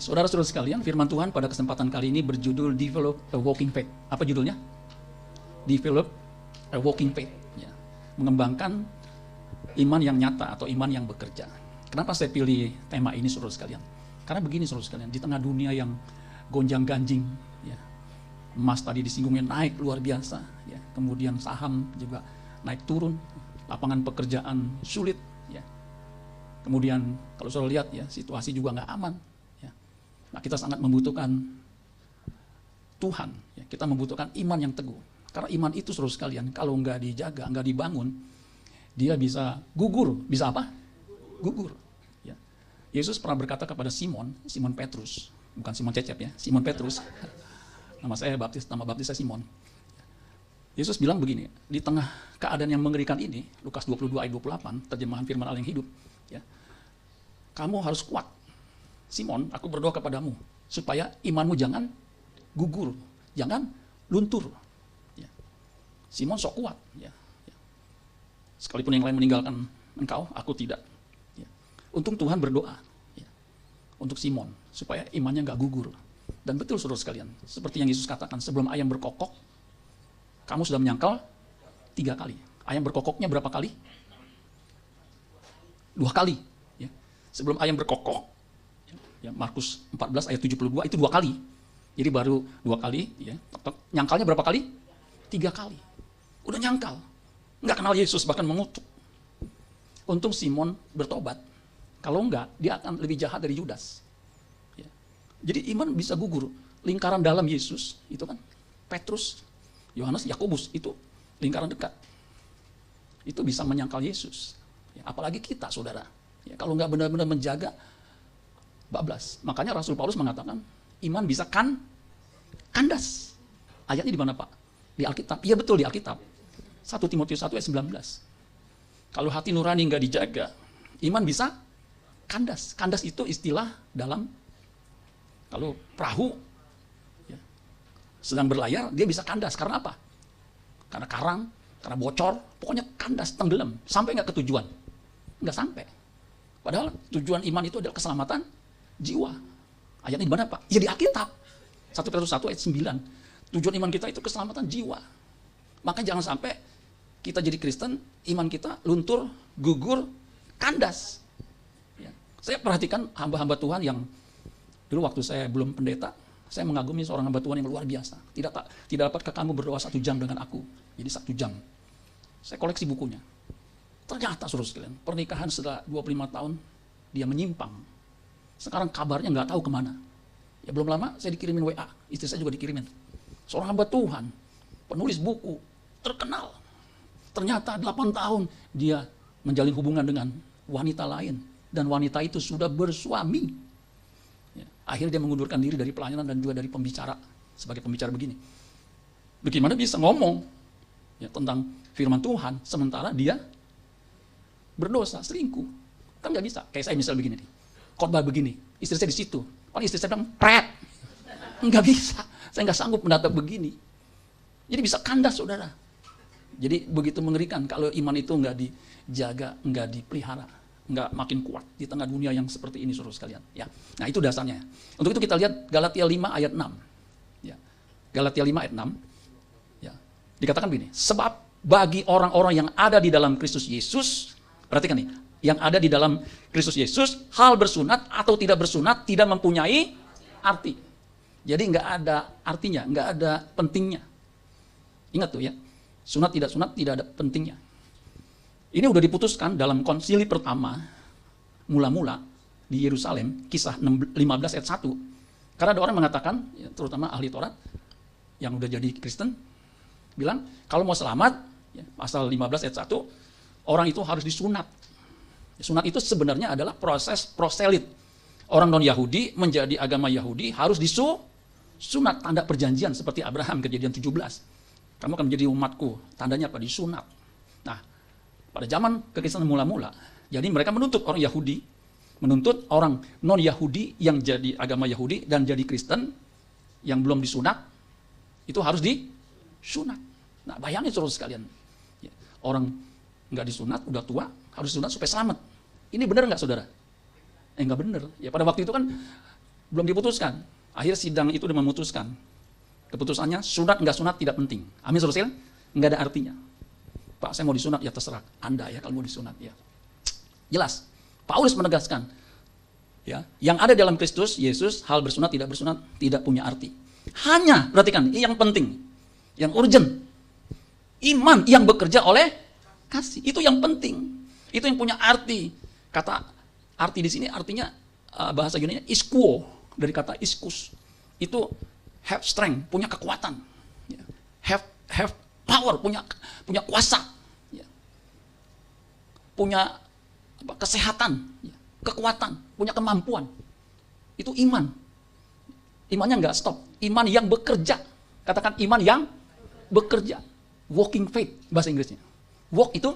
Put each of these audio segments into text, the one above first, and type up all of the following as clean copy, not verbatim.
Saudara-saudara sekalian, firman Tuhan pada kesempatan kali ini berjudul Develop a Walking Faith. Apa judulnya? Develop a Walking Faith. Ya. Mengembangkan iman yang nyata atau iman yang bekerja. Kenapa saya pilih tema ini, saudara sekalian? Karena begini, saudara sekalian, di tengah dunia yang gonjang-ganjing, ya, emas tadi disinggungnya naik luar biasa, ya, kemudian saham juga naik turun, lapangan pekerjaan sulit, ya. Kemudian kalau saudara lihat, ya, situasi juga nggak aman. Ya. Nah, kita sangat membutuhkan Tuhan, ya, kita membutuhkan iman yang teguh. Karena iman itu, saudara sekalian, kalau nggak dijaga, nggak dibangun, dia bisa gugur. Bisa apa? Gugur. Ya. Yesus pernah berkata kepada Simon Petrus, bukan Simon Cecep ya, Simon Petrus. Nama baptis saya Simon. Yesus bilang begini, di tengah keadaan yang mengerikan ini, Lukas 22 ayat 28, terjemahan firman Allah yang hidup, ya, kamu harus kuat. Simon, aku berdoa kepadamu, supaya imanmu jangan gugur, jangan luntur. Ya. Simon sok kuat. Ya. Ya. Sekalipun yang lain meninggalkan engkau, aku tidak. Ya. Untung Tuhan berdoa, ya, untuk Simon, supaya imannya nggak gugur. Dan betul, saudara sekalian, seperti yang Yesus katakan, sebelum ayam berkokok, kamu sudah menyangkal 3 kali. Ayam berkokoknya berapa kali? 2 kali. Ya. Sebelum ayam berkokok, ya, Markus 14 ayat 72, itu 2 kali. Jadi baru 2 kali, ya. Nyangkalnya berapa kali? 3 kali. Udah nyangkal. Nggak kenal Yesus, bahkan mengutuk. Untung Simon bertobat. Kalau enggak, dia akan lebih jahat dari Yudas. Ya. Jadi iman bisa gugur. Lingkaran dalam Yesus, itu kan Petrus, Yohanes, Yakobus, itu lingkaran dekat. Itu bisa menyangkal Yesus. Ya, apalagi kita, saudara. Ya, kalau nggak benar-benar menjaga, bablas. Makanya Rasul Paulus mengatakan, iman bisa kandas. Ayatnya di mana, Pak? Di Alkitab. Iya betul, di Alkitab. 1 Timotius 1 ayat 19. Kalau hati nurani nggak dijaga, iman bisa kandas. Kandas itu istilah dalam, kalau perahu, ya, sedang berlayar, dia bisa kandas. Karena apa? Karena karang, karena bocor, pokoknya kandas, tenggelam, sampai nggak ke tujuan. Nggak sampai. Padahal tujuan iman itu adalah keselamatan jiwa. Ayatnya di mana, Pak? Ya di Alkitab. 1 Petrus 1 ayat 9. Tujuan iman kita itu keselamatan jiwa. Maka jangan sampai kita jadi Kristen, iman kita luntur, gugur, kandas. Ya. Saya perhatikan hamba-hamba Tuhan yang dulu waktu saya belum pendeta, saya mengagumi seorang hamba Tuhan yang luar biasa. Tidak dapatkah kamu berdoa 1 jam dengan aku? Jadi 1 jam. Saya koleksi bukunya. Ternyata, saudara sekalian, pernikahan setelah 25 tahun, dia menyimpang. Sekarang kabarnya nggak tahu kemana. Ya belum lama saya dikirimin WA, istri saya juga dikirimin. Seorang hamba Tuhan, penulis buku, terkenal. Ternyata 8 tahun dia menjalin hubungan dengan wanita lain. Dan wanita itu sudah bersuami. Ya, akhirnya dia mengundurkan diri dari pelayanan dan juga dari pembicara. Sebagai pembicara begini. Bagaimana bisa ngomong, ya, tentang firman Tuhan, sementara dia berdosa, selingkuh. Kan nggak bisa. Kayak saya misal begini nih. Khotbah begini, istri saya di situ. Paling istri saya bilang, pret. Nggak bisa. Saya nggak sanggup menatap begini. Jadi bisa kandas, saudara. Jadi begitu mengerikan kalau iman itu nggak dijaga, nggak dipelihara, nggak makin kuat di tengah dunia yang seperti ini, saudara sekalian. Ya. Nah itu dasarnya. Untuk itu kita lihat Galatia 5 ayat 6. Ya. Galatia 5 ayat 6. Ya. Dikatakan begini, sebab bagi orang-orang yang ada di dalam Kristus Yesus, perhatikan nih, yang ada di dalam Kristus Yesus, hal bersunat atau tidak bersunat tidak mempunyai arti. Jadi nggak ada artinya, nggak ada pentingnya. Ingat tuh ya, sunat tidak ada pentingnya. Ini udah diputuskan dalam konsili pertama, mula-mula di Yerusalem, kisah 15 ayat 1. Karena ada orang mengatakan, ya, terutama ahli Taurat, yang udah jadi Kristen, bilang, kalau mau selamat, ya, pasal 15 ayat 1, orang itu harus disunat. Sunat itu sebenarnya adalah proses proselit. Orang non-Yahudi menjadi agama Yahudi harus disunat, tanda perjanjian seperti Abraham, Kejadian 17. Kamu akan menjadi umatku, tandanya apa? Disunat. Nah, pada zaman kekristenan mula-mula, jadi mereka menuntut orang Yahudi, menuntut orang non-Yahudi yang jadi agama Yahudi dan jadi Kristen, yang belum disunat, itu harus disunat. Nah, bayangin saudara sekalian, orang nggak disunat, udah tua, harus disunat supaya selamat. Ini benar nggak, saudara? Nggak benar. Ya pada waktu itu kan Belum diputuskan. Akhir sidang itu udah memutuskan. Keputusannya sunat nggak sunat tidak penting. Amin saudara sekalian, nggak ada artinya. Pak, saya mau disunat, ya terserah Anda ya kalau mau disunat ya. Jelas. Paulus menegaskan, ya, yang ada dalam Kristus Yesus, hal bersunat tidak punya arti. Hanya, perhatikan, yang penting, yang urgent, iman yang bekerja oleh kasih, itu yang penting, itu yang punya arti. Kata arti di sini artinya bahasa Yunani iskuo, dari kata iskus, itu have strength, punya kekuatan, ya. have power, punya kuasa, ya. Punya kesehatan, ya. Kekuatan, punya kemampuan. Itu iman. Imannya nggak stop, iman yang bekerja. Katakan iman yang bekerja. Walking faith bahasa Inggrisnya. Walk itu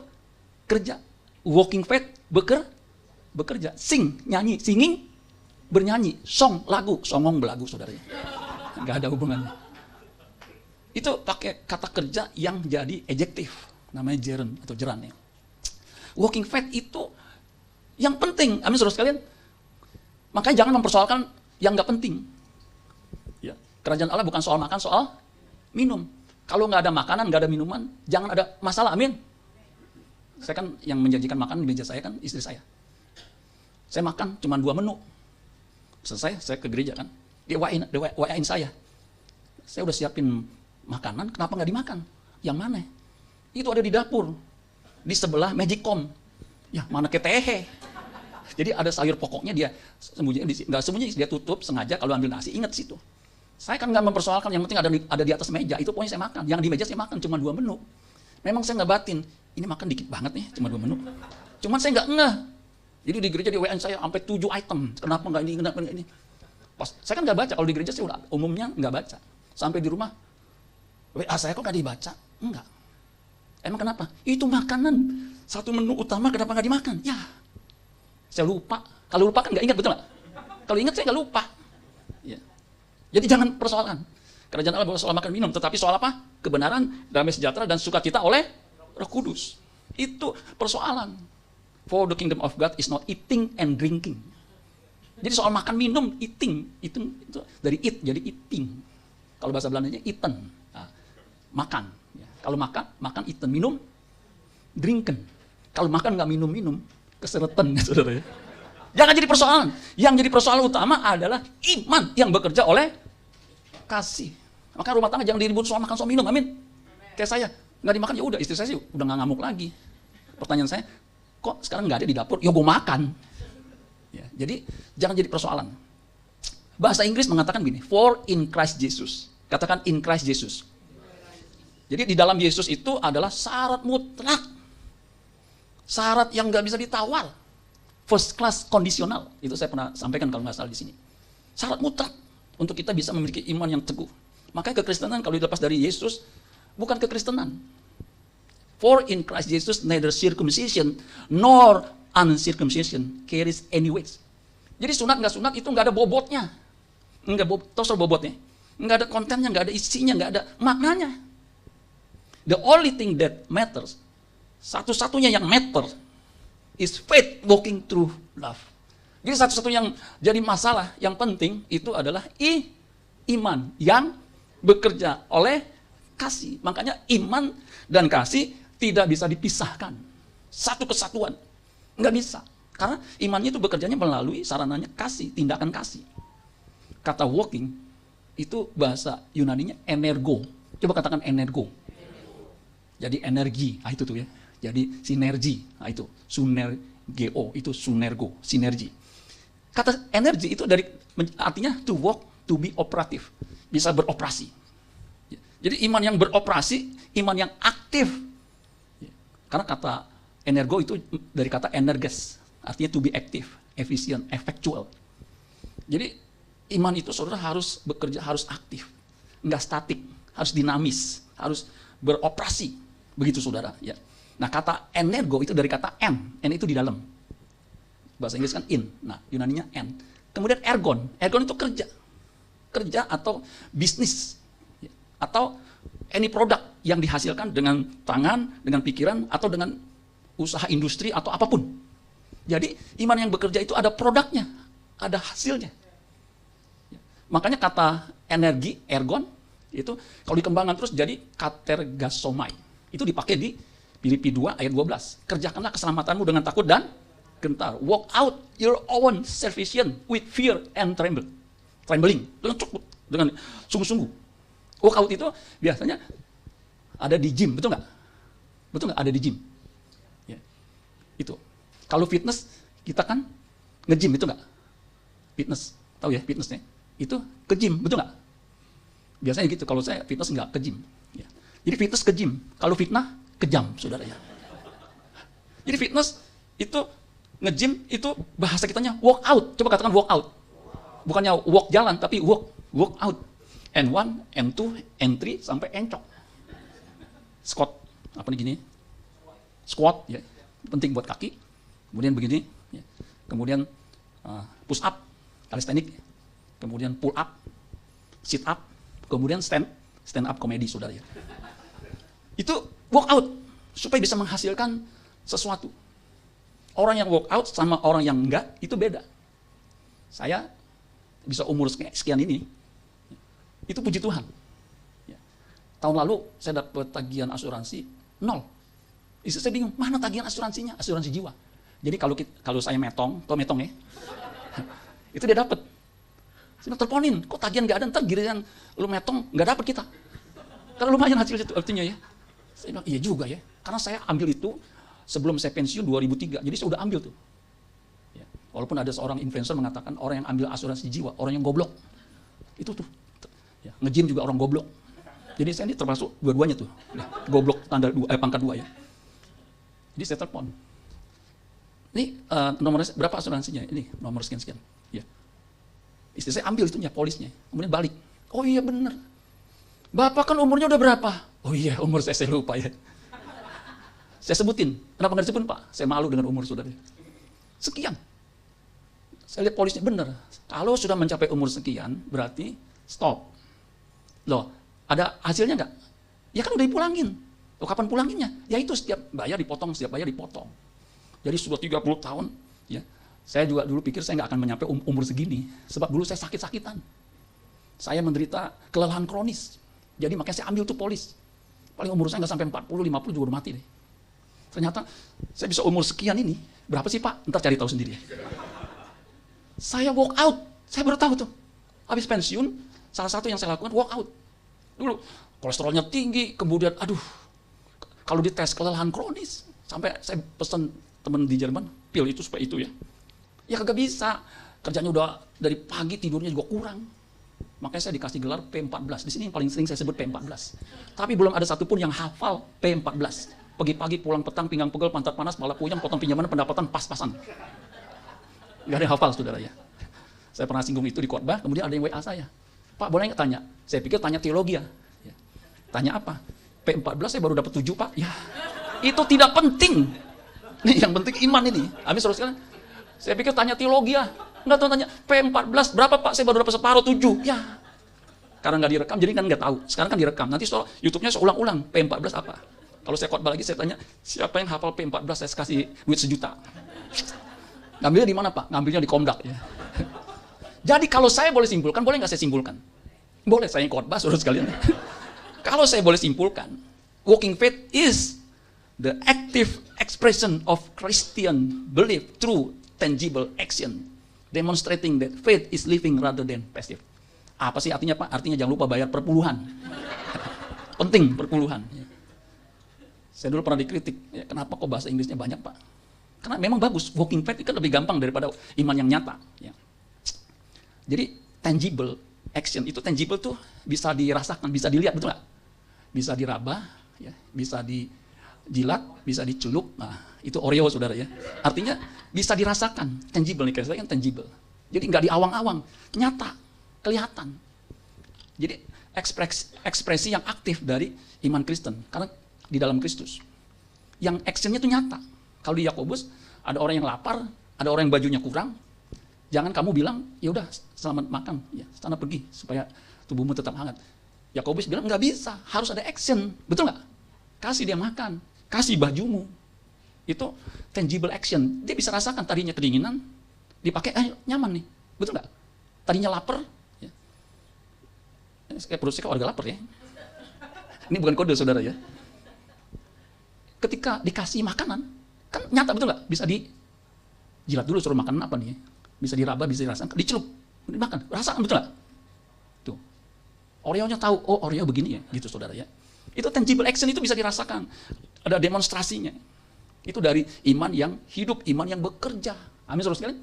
kerja, walking faith bekerja. Sing, nyanyi, singing, bernyanyi. Song, lagu, songong belagu saudaranya. Nggak ada hubungannya. Itu pakai kata kerja yang jadi adjektif, namanya gerund atau geran ya. Walking faith itu yang penting, amin saudara sekalian. Makanya jangan mempersoalkan yang nggak penting. Ya, kerajaan Allah bukan soal makan, soal minum. Kalau nggak ada makanan, nggak ada minuman, jangan ada masalah, amin. Saya kan yang menjanjikan makan di meja saya kan istri saya. Saya makan cuma 2 menu. Selesai, saya ke gereja kan. Dia WA-in saya. Saya udah siapin makanan, kenapa nggak dimakan? Yang mana? Itu ada di dapur. Di sebelah Magicom. Ya, mana ketehe. Jadi ada sayur pokoknya dia sembunyi, nggak sembunyi, dia tutup sengaja kalau ambil nasi, ingat situ. Saya kan nggak mempersoalkan, yang penting ada di atas meja, itu pokoknya saya makan. Yang di meja saya makan cuma 2 menu. Memang saya nggak batin, ini makan dikit banget nih, cuma 2 menu. Cuman saya nggak ngeh. Jadi di gereja di WA saya sampai 7 item. Kenapa nggak ini, kenapa nggak ini? Pas, saya kan nggak baca, kalau di gereja saya udah umumnya nggak baca. Sampai di rumah, WA saya kok nggak dibaca? Enggak. Emang kenapa? Itu makanan, satu menu utama kenapa nggak dimakan? Ya, saya lupa. Kalau lupa kan nggak ingat, betul nggak? Kalau ingat saya nggak lupa. Ya. Jadi jangan persoalan. Kerajaan Allah bukan soal makan minum, tetapi soal apa? Kebenaran, damai sejahtera, dan sukacita oleh Roh Kudus. Itu persoalan. For the kingdom of God is not eating and drinking. Jadi soal makan minum, eating, itu dari eat jadi eating. Kalau bahasa Belandanya eaten, nah, makan. Ya. Kalau makan eaten, minum, drinken. Kalau makan nggak minum, keseretan ya saudara ya. Jangan jadi persoalan. Yang jadi persoalan utama adalah iman yang bekerja oleh kasih. Maka rumah tangga jangan diribut soal makan, soal minum, amin. Kayak saya, nggak dimakan, ya udah, istri saya sih udah nggak ngamuk lagi. Pertanyaan saya, kok sekarang nggak ada di dapur? Ya gue makan. Ya, jadi jangan jadi persoalan. Bahasa Inggris mengatakan gini, for in Christ Jesus. Katakan in Christ Jesus. Jadi di dalam Yesus itu adalah syarat mutlak. Syarat yang nggak bisa ditawar. First class kondisional. Itu saya pernah sampaikan kalau nggak salah di sini. Syarat mutlak untuk kita bisa memiliki iman yang teguh. Makanya kekristenan kalau dilepas dari Yesus, bukan kekristenan. For in Christ Jesus neither circumcision nor uncircumcision carries any weight. Jadi sunat nggak sunat itu nggak ada bobotnya. Tahu soal bobotnya? Nggak ada kontennya, nggak ada isinya, nggak ada maknanya. The only thing that matters, satu-satunya yang matter, is faith walking through love. Jadi satu-satunya yang jadi masalah, yang penting itu adalah iman yang bekerja oleh kasih. Makanya iman dan kasih tidak bisa dipisahkan. Satu kesatuan. Nggak bisa. Karena imannya itu bekerjanya melalui sarananya kasih, tindakan kasih. Kata walking, itu bahasa Yunaninya energo. Coba katakan energo. Jadi energi, itu tuh ya. Jadi sinergi, itu sunergeo, itu sunergo, sinergi. Kata energi itu dari artinya to work, to be operative, bisa beroperasi. Jadi iman yang beroperasi, iman yang aktif. Karena kata energo itu dari kata energes, artinya to be active, efisien, effectual. Jadi iman itu saudara harus bekerja, harus aktif, nggak statik, harus dinamis, harus beroperasi, begitu saudara. Ya. Nah kata energo itu dari kata n itu di dalam. Bahasa Inggris kan in, nah Yunaninya n. Kemudian ergon itu kerja atau bisnis, atau any product yang dihasilkan dengan tangan, dengan pikiran, atau dengan usaha industri atau apapun. Jadi iman yang bekerja itu ada produknya, ada hasilnya. Makanya kata energi, ergon, itu kalau dikembangkan terus jadi katergasomai. Itu dipakai di Filipi 2 ayat 12. Kerjakanlah keselamatanmu dengan takut dan gentar. Walk out your own salvation with fear and trembling. Dengan sungguh-sungguh. Walk out itu biasanya ada di gym, betul nggak? Betul nggak? Ada di gym. Ya. Itu. Kalau fitness, kita kan nge-gym, itu nggak? Fitness, tahu ya fitnessnya? Itu ke gym, betul nggak? Biasanya gitu, kalau saya fitness nggak ke gym. Ya. Jadi fitness ke gym, kalau fitnah, kejam, saudara ya. Jadi fitness itu, nge-gym itu bahasa kitanya walk out. Coba katakan walk out. Bukannya walk jalan, tapi walk out. N1, N2, N3, sampai encok. Squat, apa nih gini? Squat, ya. Penting buat kaki. Kemudian begini. Ya. Kemudian push up, kalistenik. Kemudian pull up, sit up. Kemudian stand up komedi, saudara ya. Itu walk out, supaya bisa menghasilkan sesuatu. Orang yang walk out sama orang yang enggak, itu beda. Saya bisa umur sekian ini, itu puji Tuhan. Ya. Tahun lalu saya dapat tagihan asuransi 0. Istri saya bingung, mana tagihan asuransinya? Asuransi jiwa. Jadi kalau saya metong, tau metong ya? Itu dia dapat. Saya teleponin, kok tagihan nggak ada, ntar giliran lu metong nggak dapat kita. Karena lumayan hasilnya itu artinya ya. Saya bilang, iya juga ya. Karena saya ambil itu sebelum saya pensiun 2003, jadi saya udah ambil tuh. Ya. Walaupun ada seorang influencer mengatakan orang yang ambil asuransi jiwa, orang yang goblok. Itu tuh. Ya. Nge-gym juga orang goblok. Jadi saya ini termasuk dua-duanya tuh. Ya. Goblok pangkat 2 ya. Jadi saya telepon. Ini nomornya berapa asuransinya? Ini nomor sekian-sekian. Ya. Istri saya ambil itunya, polisnya. Kemudian balik. Oh iya bener. Bapak kan umurnya udah berapa? Oh iya, umur saya lupa ya. Saya sebutin. Kenapa nggak disebutin, Pak? Saya malu dengan umur saudara. Sekian. Saya lihat polisnya, bener. Kalau sudah mencapai umur sekian, berarti stop. Loh, ada hasilnya nggak? Ya kan udah dipulangin. Loh, kapan pulanginnya? Ya itu setiap bayar dipotong, setiap bayar dipotong. Jadi sudah 30 tahun, ya. Saya juga dulu pikir saya nggak akan menyampai umur segini. Sebab dulu saya sakit-sakitan. Saya menderita kelelahan kronis. Jadi makanya saya ambil tuh polis. Paling umur saya nggak sampai 40, 50 juga udah mati deh. Ternyata saya bisa umur sekian ini. Berapa sih Pak? Ntar cari tahu sendiri. Saya walk out. Saya baru tahu tuh. Habis pensiun, salah satu yang saya lakukan walk out. Dulu kolesterolnya tinggi, kemudian aduh. Kalau dites kelelahan kronis. Sampai saya pesan teman di Jerman, pil itu supaya itu ya. Ya kagak bisa. Kerjanya udah dari pagi, tidurnya juga kurang. Makanya saya dikasih gelar P14. Di sini yang paling sering saya sebut P14. Tapi belum ada satupun yang hafal P14. Pagi-pagi pulang petang, pinggang pegel, pantat panas, malah puyeng, potong pinjaman, pendapatan pas-pasan. Gak ada yang hafal, saudara ya. Saya pernah singgung itu di khotbah, kemudian ada yang WA saya. Pak, boleh nggak tanya? Saya pikir tanya teologi ya. Tanya apa? P14 saya baru dapat 7, Pak. Ya, itu tidak penting. Nih, yang penting iman ini. Amin, saudara sekalian. Saya pikir tanya teologi ya. Nggak tahu tanya, P14 berapa Pak? Saya baru dapat separuh 7. Ya. Karena nggak direkam, jadi kan nggak tahu. Sekarang kan direkam. Nanti soal YouTube-nya saya ulang-ulang. P14 apa? Kalau saya khotbah lagi, saya tanya, siapa yang hafal P14? Saya kasih duit 1 juta. Ngambilnya di mana Pak? Ngambilnya di Komdak. Ya. Jadi kalau saya boleh simpulkan, boleh nggak saya simpulkan? Boleh, saya yang khotbah, saudara sekalian. Kalau saya boleh simpulkan, walking faith is the active expression of Christian belief through tangible action, demonstrating that faith is living rather than passive. Apa sih artinya Pak? Artinya jangan lupa bayar perpuluhan. Penting perpuluhan. Saya dulu pernah dikritik, ya, kenapa kok bahasa Inggrisnya banyak Pak? Karena memang bagus, walking faith itu kan lebih gampang daripada iman yang nyata. Ya. Jadi tangible action, itu tangible tuh bisa dirasakan, bisa dilihat, betul nggak? Bisa diraba, ya, bisa dijilat, bisa dicelup. Nah, itu Oreo saudara ya. Artinya bisa dirasakan, tangible nih, kayak saya kan tangible. Jadi nggak diawang-awang, nyata, kelihatan. Jadi ekspresi yang aktif dari iman Kristen, karena di dalam Kristus. Yang actionnya itu nyata. Kalau di Yakobus ada orang yang lapar, ada orang yang bajunya kurang. Jangan kamu bilang, ya udah selamat makan, ya sana pergi supaya tubuhmu tetap hangat. Yakobus bilang nggak bisa, harus ada action, betul nggak? Kasih dia makan, kasih bajumu. Itu tangible action. Dia bisa rasakan tadinya kedinginan, dipakai, nyaman nih, betul nggak? Tadinya lapar, ya. Perut saya kok agak lapar ya. Ini bukan kode saudara ya. Ketika dikasih makanan, kan nyata betul nggak? Bisa dijilat dulu suruh makanan apa nih? Bisa diraba, bisa dirasakan, dicelup, dimakan, rasakan betul nggak? Tuh, Oreo-nya tahu, oh Oreo begini ya, gitu saudara ya. Itu tangible action, itu bisa dirasakan. Ada demonstrasinya. Itu dari iman yang hidup, iman yang bekerja. Amin saudara sekalian.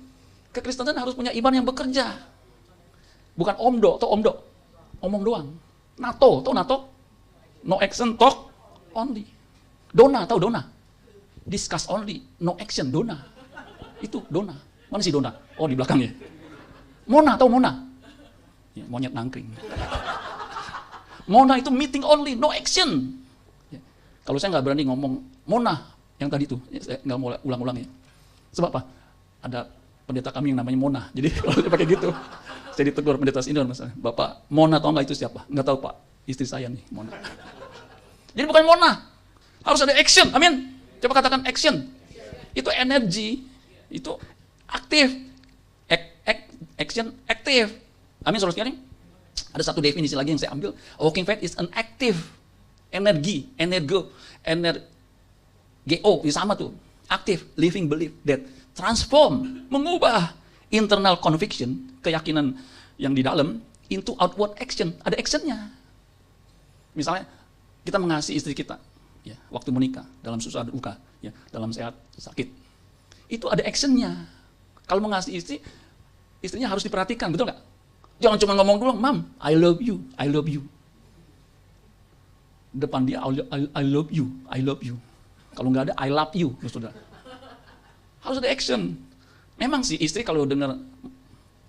Kekristenan harus punya iman yang bekerja. Bukan omdo, atau omdo, omong doang. NATO, tahu NATO? No action, talk only. Dona, tahu dona? Discuss only, no action, dona. Itu dona. Mana sih dona? Oh di belakang ya. Mona, tahu Mona? Ya, monyet nangkring. Mona itu meeting only, no action. Ya. Kalau saya nggak berani ngomong Mona yang tadi tuh, ya, saya nggak mau ulang-ulang ya. Sebab apa? Ada pendeta kami yang namanya Mona. Jadi kalau dia pakai gitu, saya ditegur pendeta sini, misalnya, Bapak Mona tahu nggak itu siapa? Nggak tahu Pak. Istri saya nih, Mona. Jadi bukan Mona, harus ada action, amin. Coba katakan action. Itu energi, itu aktif. Action, aktif. Amin, saudara sekalian. Ada satu definisi lagi yang saya ambil. Walking faith is an active energi, energo, sama tuh. Active, living belief that transform, mengubah internal conviction, keyakinan yang di dalam, into outward action. Ada actionnya. Misalnya kita mengasihi istri kita, ya, waktu menikah, dalam susah duka, ya, dalam sehat sakit, itu ada actionnya. Kalau mengasihi istri, istrinya harus diperhatikan, betul nggak? Jangan cuma ngomong doang, Mam, I love you, I love you. Depan dia, I love you, I love you. Kalau nggak ada, I love you, saudara. Harus ada action. Memang sih istri kalau dengar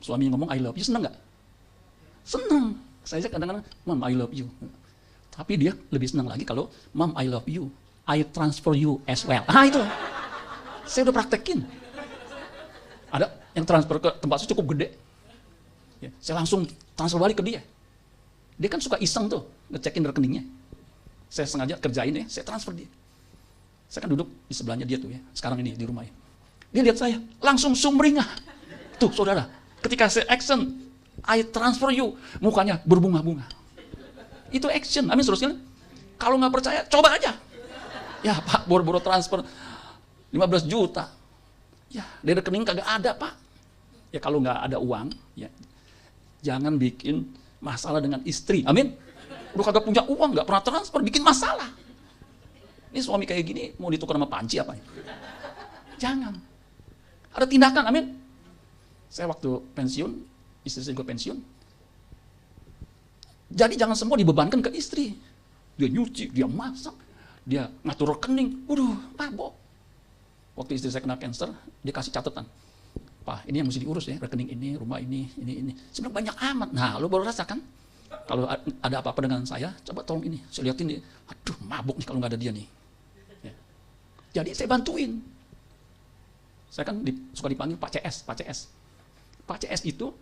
suami ngomong I love you, senang nggak? Senang. Saya kadang-kadang, Mam, I love you. Tapi dia lebih senang lagi kalau, Mom, I love you. I transfer you as well. Itu. Saya udah praktekin. Ada yang transfer ke tempat saya cukup gede. Ya, saya langsung transfer balik ke dia. Dia kan suka iseng tuh, ngecekin rekeningnya. Saya sengaja kerjain ya, saya transfer dia. Saya kan duduk di sebelahnya dia tuh ya, sekarang ini di rumah ya. Dia lihat saya, langsung sumringah. Tuh saudara, ketika saya action, I transfer you, mukanya berbunga-bunga. Itu action, amin saudara. Kalau nggak percaya, coba aja. Ya Pak, boro-boro transfer 15 juta. Ya, dari rekening kagak ada Pak. Ya kalau nggak ada uang, ya jangan bikin masalah dengan istri, amin. Udah kagak punya uang, nggak pernah transfer, bikin masalah. Ini suami kayak gini, mau ditukar sama panci apa ya? Jangan. Ada tindakan, amin. Saya waktu pensiun, istri saya juga pensiun. Jadi jangan semua dibebankan ke istri. Dia nyuci, dia masak, dia ngatur rekening. Waduh, mabok. Waktu istri saya kena kanker, dia kasih catatan. Pak, ini yang mesti diurus ya, rekening ini, rumah ini. Sebenarnya banyak amat. Nah, lo baru rasakan. Kalau ada apa-apa dengan saya, coba tolong ini. Saya liatin dia, aduh mabuk nih kalau nggak ada dia nih. Ya. Jadi saya bantuin. Saya kan suka dipanggil Pak CS, Pak CS. Pak CS itu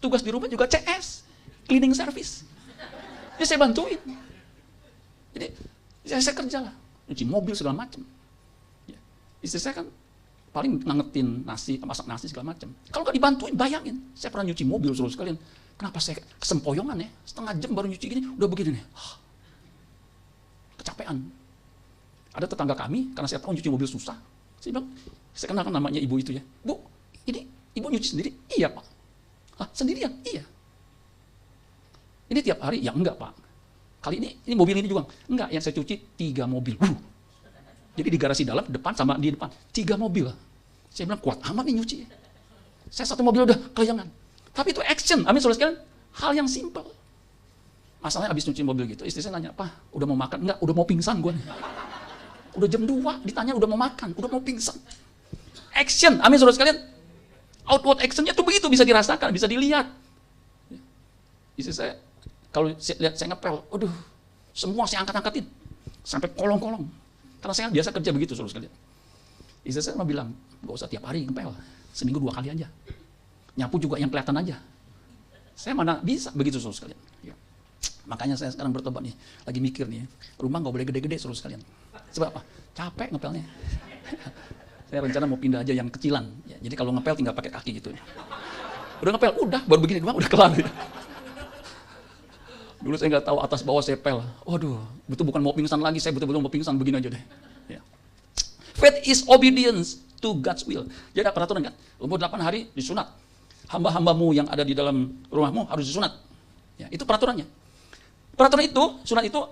tugas di rumah juga CS, cleaning service. Ya saya bantuin. Jadi saya kerja lah, nyuci mobil segala macam. Ya. Istri saya kan paling ngangetin nasi, masak nasi segala macam. Kalau nggak dibantuin, bayangin. Saya pernah nyuci mobil saudara sekalian. Kenapa saya kesempoyongan ya? Setengah jam baru nyuci gini, udah begini nih. Kecapean. Ada tetangga kami, karena saya tahu nyuci mobil susah. Saya bilang, saya kenalkan namanya ibu itu ya. Bu, ini ibu nyuci sendiri? Iya Pak. Hah, sendirian? Iya. Ini tiap hari? Ya enggak Pak. Kali ini mobil ini juga. Enggak, yang saya cuci 3 mobil. Jadi di garasi dalam, depan sama di depan. 3 mobil. Saya bilang, kuat amat nih nyuci. Saya 1 mobil udah kelayangan. Tapi itu action. Amin saudara sekalian. Hal yang simpel. Masalahnya habis nyuci mobil gitu, istri saya nanya, Pak, udah mau makan? Enggak, udah mau pingsan gue nih. Udah jam 2, ditanya udah mau makan, udah mau pingsan. Action. Amin saudara sekalian. Outward actionnya tuh begitu, bisa dirasakan, bisa dilihat. Istri saya, kalau lihat saya ngepel, aduh, semua saya angkat-angkatin. Sampai kolong-kolong. Karena saya biasa kerja begitu, saudara sekalian. Istri saya mau bilang, gak usah tiap hari ngepel. Seminggu 2 kali aja. Nyapu juga yang kelihatan aja. Saya mana bisa begitu, saudara sekalian. Ya. Makanya saya sekarang bertobat nih. Lagi mikir nih, rumah gak boleh gede-gede, saudara sekalian. Sebab apa? Capek ngepelnya. Saya rencana mau pindah aja yang kecilan. Ya, jadi kalau ngepel tinggal pakai kaki gitu. Udah ngepel, udah, baru begini doang, udah kelar. Dulu saya nggak tahu atas bawah sepel. Waduh, betul bukan mau pingsan lagi, saya betul-betul mau pingsan begini aja deh. Ya. Faith is obedience to God's will. Jadi ada peraturan kan, umur 8 hari disunat. Hamba-hambamu yang ada di dalam rumahmu harus disunat. Ya, itu peraturannya. Peraturan itu, sunat itu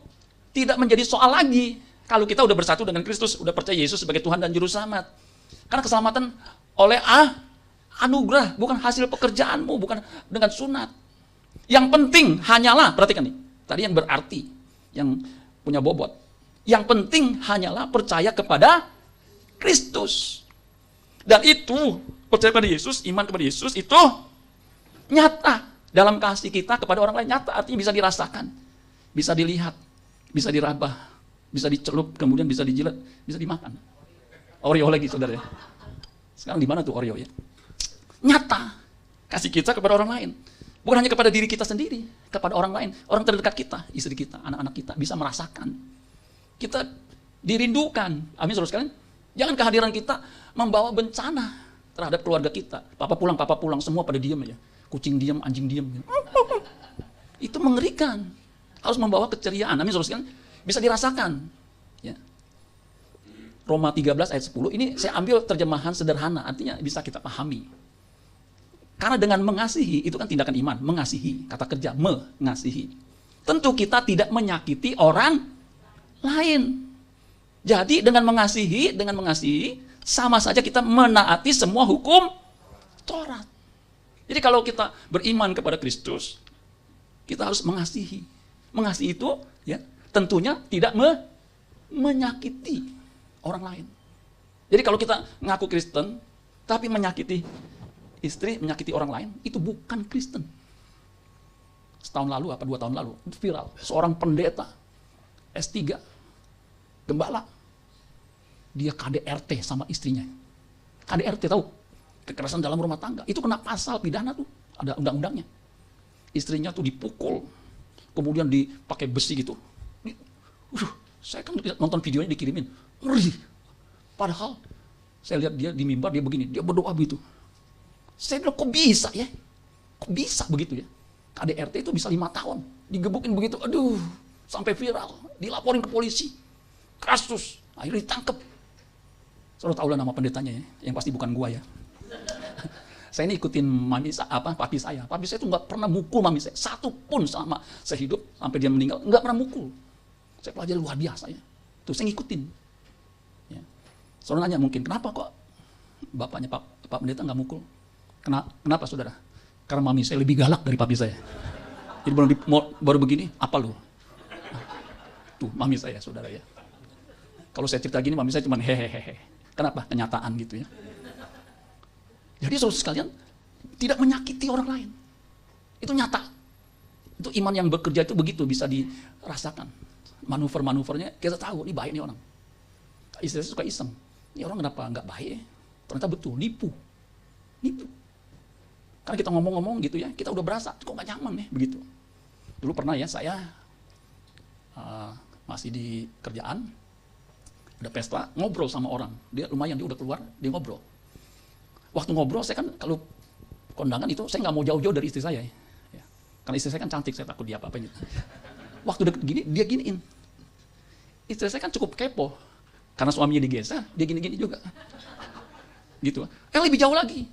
tidak menjadi soal lagi. Kalau kita udah bersatu dengan Kristus, udah percaya Yesus sebagai Tuhan dan Juru Selamat. Karena keselamatan oleh anugerah, bukan hasil pekerjaanmu, bukan dengan sunat. Yang penting hanyalah, perhatikan nih, tadi yang berarti, yang punya bobot. Yang penting hanyalah percaya kepada Kristus. Dan itu, percaya kepada Yesus, iman kepada Yesus, itu nyata dalam kasih kita kepada orang lain. Nyata artinya bisa dirasakan, bisa dilihat, bisa diraba, bisa dicelup, kemudian bisa dijilat, bisa dimakan. Oreo lagi saudara ya. Sekarang di mana tuh Oreo ya? Nyata kasih kita kepada orang lain. Bukan hanya kepada diri kita sendiri, kepada orang lain, orang terdekat kita, istri kita, anak-anak kita bisa merasakan. Kita dirindukan. Amin saudara sekalian. Jangan kehadiran kita membawa bencana terhadap keluarga kita. Papa pulang, semua pada diam aja. Kucing diam, anjing diam. Itu mengerikan. Harus membawa keceriaan. Amin saudara sekalian. Bisa dirasakan. Ya. Roma 13 ayat 10, ini saya ambil terjemahan sederhana, artinya bisa kita pahami. Karena dengan mengasihi, itu kan tindakan iman, mengasihi, kata kerja, mengasihi. Tentu kita tidak menyakiti orang lain. Jadi dengan mengasihi, sama saja kita menaati semua hukum Taurat. Jadi kalau kita beriman kepada Kristus, kita harus mengasihi. Mengasihi itu, ya, tentunya tidak menyakiti orang lain. Jadi kalau kita ngaku Kristen, tapi menyakiti istri, menyakiti orang lain, itu bukan Kristen. Setahun lalu, 2 tahun lalu, viral. Seorang pendeta, S3, gembala, dia KDRT sama istrinya. KDRT tahu? Kekerasan dalam rumah tangga. Itu kena pasal pidana tuh, ada undang-undangnya. Istrinya tuh dipukul, kemudian dipakai besi gitu. Saya kan nonton videonya dikirimin, ngeri. Padahal saya lihat dia di mimbar, dia begini, dia berdoa begitu. Saya bilang, kok bisa ya? Kok bisa begitu ya? KDRT itu bisa 5 tahun, digebukin begitu, aduh, sampai viral, dilaporin ke polisi, kasus, akhirnya ditangkap. Saudara tahu lah nama pendetanya ya, yang pasti bukan gua ya. Saya ini ikutin papi saya itu nggak pernah mukul mami saya, satu pun selama saya hidup, sampai dia meninggal, nggak pernah mukul. Saya pelajari luar biasa ya, tuh saya ngikutin. Ya. Saudara nanya mungkin, kenapa kok bapaknya Pak Pendeta nggak mukul? Kenapa saudara? Karena mami saya lebih galak dari papi saya. Jadi baru begini, apa lu? Tuh mami saya saudara ya. Kalau saya cerita gini, mami saya cuma hehehe. Kenapa? Kenyataan gitu ya. Jadi saudara sekalian, tidak menyakiti orang lain. Itu nyata. Itu iman yang bekerja itu begitu, bisa dirasakan. Manuver-manuvernya, kita tahu, ini baik nih orang. Istri saya suka iseng. Ini orang kenapa nggak baik? Ternyata betul, nipu. Karena kita ngomong-ngomong gitu ya, kita udah berasa, kok nggak nyaman nih, begitu. Dulu pernah ya, saya masih di kerjaan, ada pesta, ngobrol sama orang. Dia lumayan, dia udah keluar, dia ngobrol. Waktu ngobrol, saya kan kalau kondangan itu, saya nggak mau jauh-jauh dari istri saya. Ya. Karena istri saya kan cantik, saya takut dia apa-apain. Waktu deket gini, dia giniin. Istri saya kan cukup kepo. Karena suaminya digeser, dia gini-gini juga. Gitu. Lebih jauh lagi.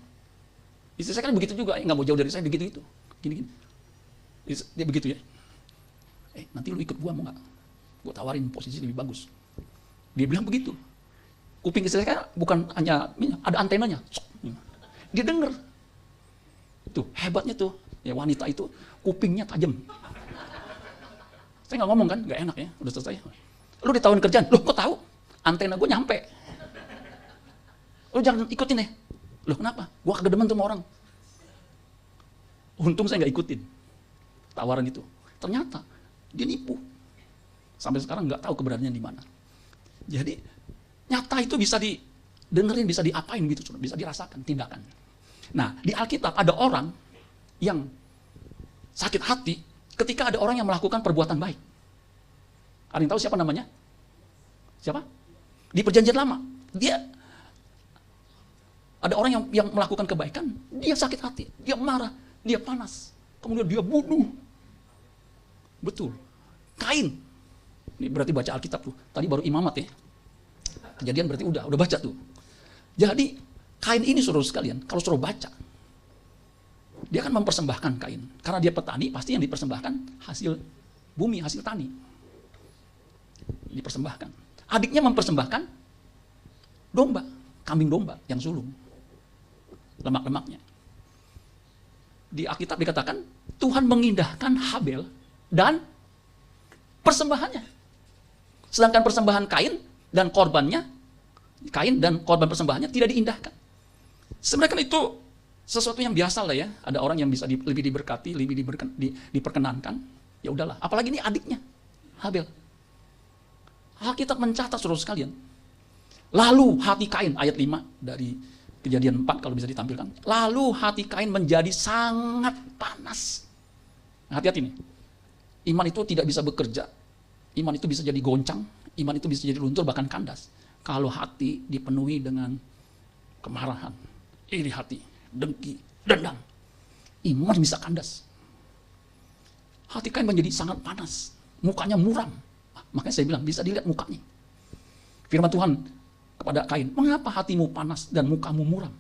Istri saya kan begitu juga, nggak mau jauh dari saya, begitu itu. Gini-gini. Dia begitu ya. Nanti lu ikut gua mau nggak? Gua tawarin posisi lebih bagus. Dia bilang begitu. Kuping istri saya kan bukan hanya, ada antenanya. Dia denger. Tuh, hebatnya tuh. Ya wanita itu, kupingnya tajam. Saya nggak ngomong kan, nggak enak ya, udah selesai. Lu ditawarin kerjaan, lu kok tahu? Antena gue nyampe. Lu jangan ikutin ya. Loh kenapa? Gua kagak demen sama orang. Untung saya nggak ikutin tawaran itu. Ternyata dia nipu. Sampai sekarang nggak tahu keberadaannya di mana. Jadi nyata itu bisa didengerin, bisa diapain gitu, bisa dirasakan tindakan. Nah di Alkitab ada orang yang sakit hati ketika ada orang yang melakukan perbuatan baik. Ada yang tahu siapa namanya? Siapa? Di Perjanjian Lama. Dia ada orang yang melakukan kebaikan, dia sakit hati, dia marah, dia panas, kemudian dia bunuh. Betul. Kain. Ini berarti baca Alkitab tuh. Tadi baru imamat ya. Kejadian berarti udah baca tuh. Jadi Kain ini saudara sekalian, kalau saudara baca, dia akan mempersembahkan Kain. Karena dia petani, pasti yang dipersembahkan hasil bumi, hasil tani. Dipersembahkan. Adiknya mempersembahkan domba, kambing domba yang sulung. Lemak-lemaknya. Di Alkitab dikatakan, Tuhan mengindahkan Habel dan persembahannya. Sedangkan persembahan Kain dan korban persembahannya tidak diindahkan. Sebenarnya kan itu sesuatu yang biasa lah ya. Ada orang yang bisa lebih diberkati, lebih diperkenankan. Ya udahlah. Apalagi ini adiknya, Habel. Alkitab mencatat saudara sekalian. Lalu hati Kain, ayat 5 dari Kejadian 4 kalau bisa ditampilkan. Lalu hati Kain menjadi sangat panas. Hati-hati nih. Iman itu tidak bisa bekerja. Iman itu bisa jadi goncang. Iman itu bisa jadi luntur, bahkan kandas. Kalau hati dipenuhi dengan kemarahan, iri hati, dengki, dendam, iman bisa kandas. Hati Kain menjadi sangat panas, mukanya muram. Makanya saya bilang, bisa dilihat mukanya. Firman Tuhan kepada Kain, mengapa hatimu panas dan mukamu muram?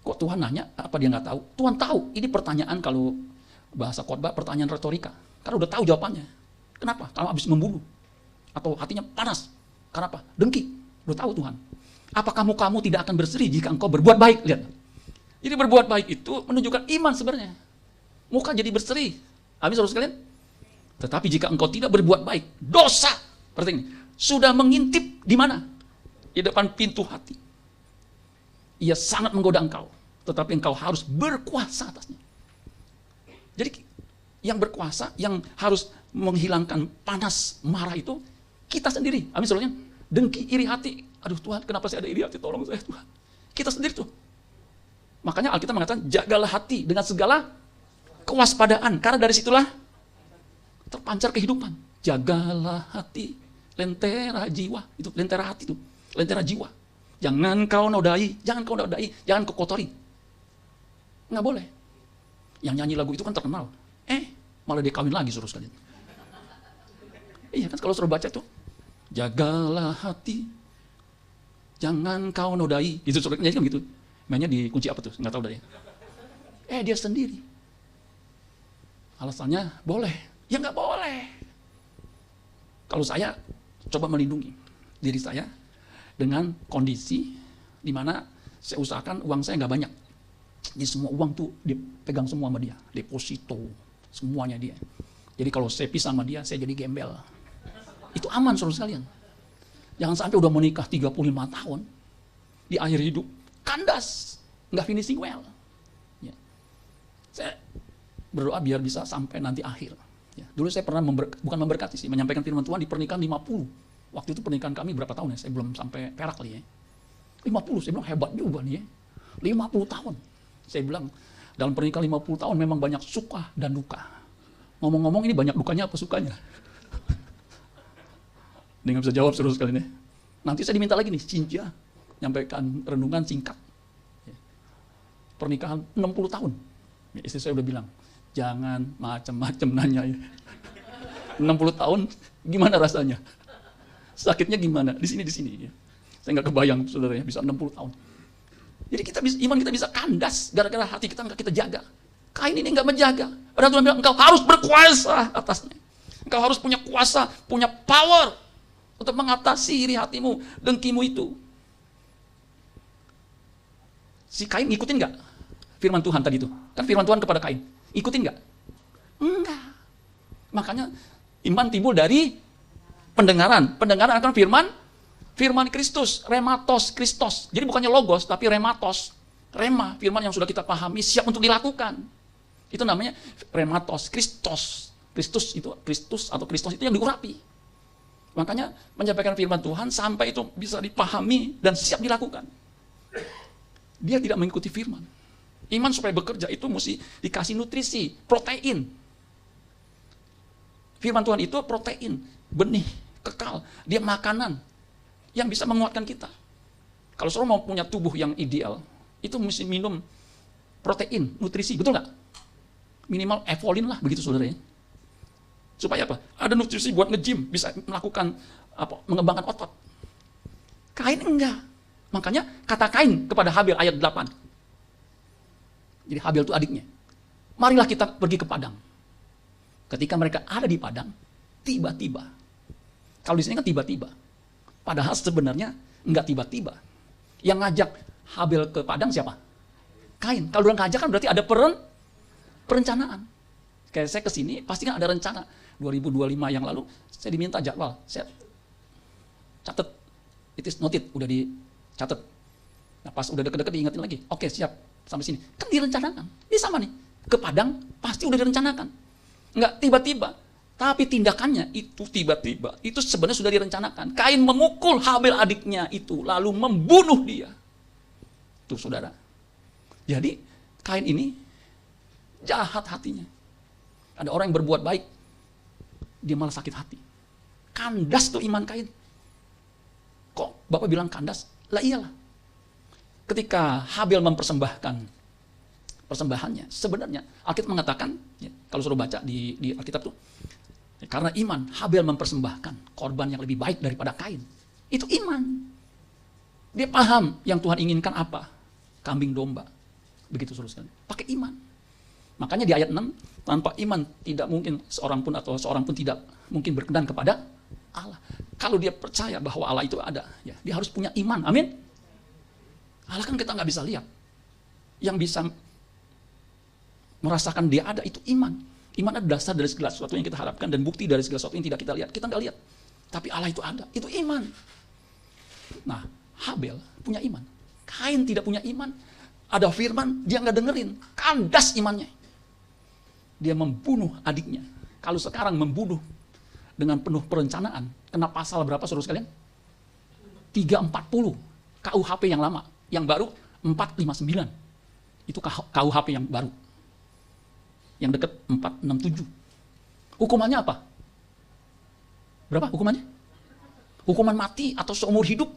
Kok Tuhan nanya, apa dia nggak tahu? Tuhan tahu, ini pertanyaan kalau bahasa khotbah, pertanyaan retorika. Karena udah tahu jawabannya. Kenapa? Kalau habis membunuh. Atau hatinya panas. Kenapa? Dengki. Udah tahu Tuhan. Apakah mukamu tidak akan berseri jika engkau berbuat baik? Lihat. Jadi berbuat baik itu menunjukkan iman sebenarnya. Muka jadi berseri. Amin saudara sekalian? Tetapi jika engkau tidak berbuat baik, dosa. Seperti ini. Sudah mengintip di mana? Di depan pintu hati. Ia sangat menggoda engkau. Tetapi engkau harus berkuasa atasnya. Jadi yang berkuasa, yang harus menghilangkan panas, marah itu kita sendiri. Amin saudara. Dengki, iri hati. Aduh Tuhan, kenapa saya ada iri hati? Tolong saya Tuhan. Kita sendiri tuh. Makanya Alkitab mengatakan, jagalah hati dengan segala kewaspadaan. Karena dari situlah terpancar kehidupan. Jagalah hati, lentera jiwa. Itu lentera hati tuh. Lentera jiwa. Jangan kau nodai, jangan kau kotori. Nggak boleh. Yang nyanyi lagu itu kan terkenal. Malah dia kawin lagi suruh sekalian. Iya kan kalau suruh baca tuh. Jagalah hati, jangan kau nodai. Itu suruh nyanyi kan gitu. Mainnya di kunci apa tuh? Nggak tahu dah ya. Dia sendiri. Alasannya boleh. Ya nggak boleh. Kalau saya coba melindungi diri saya dengan kondisi di mana saya usahakan uang saya nggak banyak. Jadi semua uang tuh dipegang semua sama dia. Deposito, semuanya dia. Jadi kalau saya pisah sama dia, saya jadi gembel. Itu aman saudara sekalian. Jangan sampai udah menikah 35 tahun. Di akhir hidup, kandas. Nggak finishing well. Ya. Saya berdoa biar bisa sampai nanti akhir. Ya. Dulu saya pernah bukan memberkati sih, menyampaikan firman Tuhan di pernikahan 50. Waktu itu pernikahan kami berapa tahun ya? Saya belum sampai perak kali ya. 50, saya bilang hebat juga nih ya. 50 tahun. Saya bilang, dalam pernikahan 50 tahun memang banyak suka dan duka. Ngomong-ngomong ini banyak dukanya apa sukanya? Dia nggak bisa jawab terus sekali nih. Nanti saya diminta lagi nih, Cinca, nyampaikan renungan singkat. Pernikahan 60 tahun. Ya, istri saya udah bilang, jangan macam-macam nanya ya. 60 tahun, gimana rasanya? Sakitnya gimana? Di sini. Ya. Saya nggak kebayang, saudara ya, bisa 60 tahun. Jadi iman kita bisa kandas, gara-gara hati kita nggak kita jaga. Kain ini nggak menjaga. Padahal Tuhan bilang, engkau harus berkuasa atasnya. Engkau harus punya kuasa, punya power untuk mengatasi iri hatimu, dengkimu itu. Si Kain ngikutin nggak firman Tuhan tadi itu? Kan firman Tuhan kepada Kain. Ikutin nggak? Enggak. Makanya iman timbul dari pendengaran. Pendengaran akan firman Kristus, rematos Kristus. Jadi bukannya logos, tapi rematos. Rema, firman yang sudah kita pahami, siap untuk dilakukan. Itu namanya rematos Kristus. Kristus itu yang diurapi. Makanya menyampaikan firman Tuhan sampai itu bisa dipahami dan siap dilakukan. Dia tidak mengikuti firman. Iman supaya bekerja itu mesti dikasih nutrisi, protein. Firman Tuhan itu protein, benih, kekal. Dia makanan yang bisa menguatkan kita. Kalau saudara mau punya tubuh yang ideal, itu mesti minum protein, nutrisi, betul nggak? Minimal evolin lah, begitu saudara ya. Supaya apa? Ada nutrisi buat nge-gym, bisa melakukan mengembangkan otot. Kain enggak. Makanya kata Kain kepada Habil ayat 8. Jadi Habil itu adiknya. Marilah kita pergi ke padang. Ketika mereka ada di padang, tiba-tiba. Kalau di sini kan tiba-tiba. Padahal sebenarnya enggak tiba-tiba. Yang ngajak Habil ke padang siapa? Kain. Kalau orang ngajak kan berarti ada perencanaan. Kayak saya kesini, pasti kan ada rencana. 2025 yang lalu, saya diminta jadwal. Saya catat. It is noted, udah dicatat. Nah pas udah deket-deket diingetin lagi. Oke siap, sampai sini. Kan direncanakan. Ini sama nih. Ke Padang, pasti udah direncanakan. Enggak tiba-tiba. Tapi tindakannya itu tiba-tiba. Itu sebenarnya sudah direncanakan. Kain memukul Habil adiknya itu, lalu membunuh dia. Tuh saudara. Jadi Kain ini jahat hatinya. Ada orang yang berbuat baik, dia malah sakit hati. Kandas tuh iman Kain. Kok Bapak bilang kandas? Lah iyalah. Ketika Habil mempersembahkan persembahannya, sebenarnya Alkitab mengatakan, ya, kalau suruh baca di Alkitab tuh, ya, karena iman, Habil mempersembahkan korban yang lebih baik daripada Kain. Itu iman. Dia paham yang Tuhan inginkan apa? Kambing domba. Begitu suruh sekali. Pakai iman. Makanya di ayat 6, tanpa iman tidak mungkin seorang pun tidak mungkin berkenan kepada Allah. Kalau dia percaya bahwa Allah itu ada, ya, dia harus punya iman. Amin. Allah kan kita nggak bisa lihat. Yang bisa merasakan dia ada itu iman. Iman adalah dasar dari segala sesuatu yang kita harapkan dan bukti dari segala sesuatu yang tidak kita lihat. Kita nggak lihat. Tapi Allah itu ada. Itu iman. Nah, Habil punya iman. Kain tidak punya iman. Ada firman, dia nggak dengerin. Kandas imannya. Dia membunuh adiknya. Kalau sekarang membunuh dengan penuh perencanaan, kena pasal berapa saudara sekalian? 340 KUHP yang lama, yang baru 459. Itu KUHP yang baru. Yang dekat 467. Hukumannya apa? Berapa hukumannya? Hukuman mati atau seumur hidup.